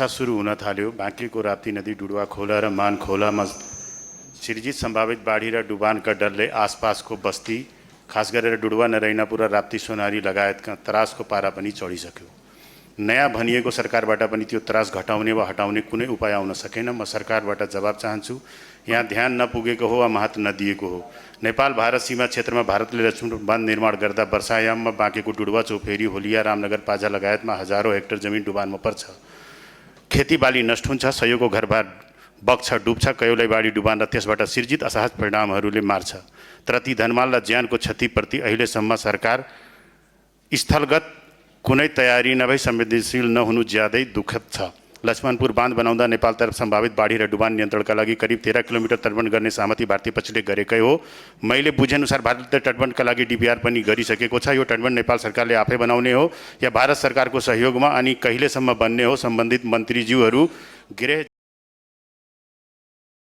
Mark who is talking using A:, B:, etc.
A: सुरु हुन थाल्यो। बाँकीको राप्ती नदी, डुडुवा खोला र मान खोलामा सिर्जित सम्भावित बाढी र डुबानका डरले आसपासको बस्ती, खास गरेर डुडुवा, नरैनापुर र राप्ती सोनारी लगायतका त्रासको पारा पनि चढिसक्यो। नयाँ भनिएको सरकारबाट पनि त्यो त्रास घटाउने वा हटाउने कुनै उपाय आउन सकेन। म सरकारबाट जवाब चाहन्छु। यहाँ ध्यान नपुगेको हो वा महत्त्व नदिएको हो। नेपाल भारत सीमा क्षेत्रमा भारतले लक्ष्मण बाँध निर्माण गर्दा वर्षायाममा बाँकेको डुडुवा, चौफेरी, होलिया, रामनगर, पाजा लगायतमा हजारौँ हेक्टर जमिन डुबानमा पर्छ। खेतीबाली नष्ट हुन्छ, सयौंको घरबार बग्छ, डुब्छ, कयौँलाई बाढी डुबान र त्यसबाट सिर्जित असहज परिणामहरूले मार्छ। तर ती धनमाल र ज्यानको क्षतिप्रति अहिलेसम्म सरकार स्थलगत कुनै तयारी नभई संवेदनशील नहुनु ज्यादै दुःखद छ। लक्ष्मणपुर बाँध बनाउँदा नेपालतर्फ सम्भावित बाढी र डुबान नियन्त्रणका लागि करिब 13 किलोमिटर तटबन्ध गर्ने सहमति भारतीय पक्षले गरेकै हो। मैले बुझेअनुसार भारतले तटबन्धका लागि डीपीआर पनि गरिसकेको छ। यो तटबन्ध नेपाल सरकारले आफै बनाउने हो या भारत सरकारको सहयोगमा अनि कहिलेसम्म बन्ने हो? सम्बन्धित मन्त्रीज्यूहरू गृह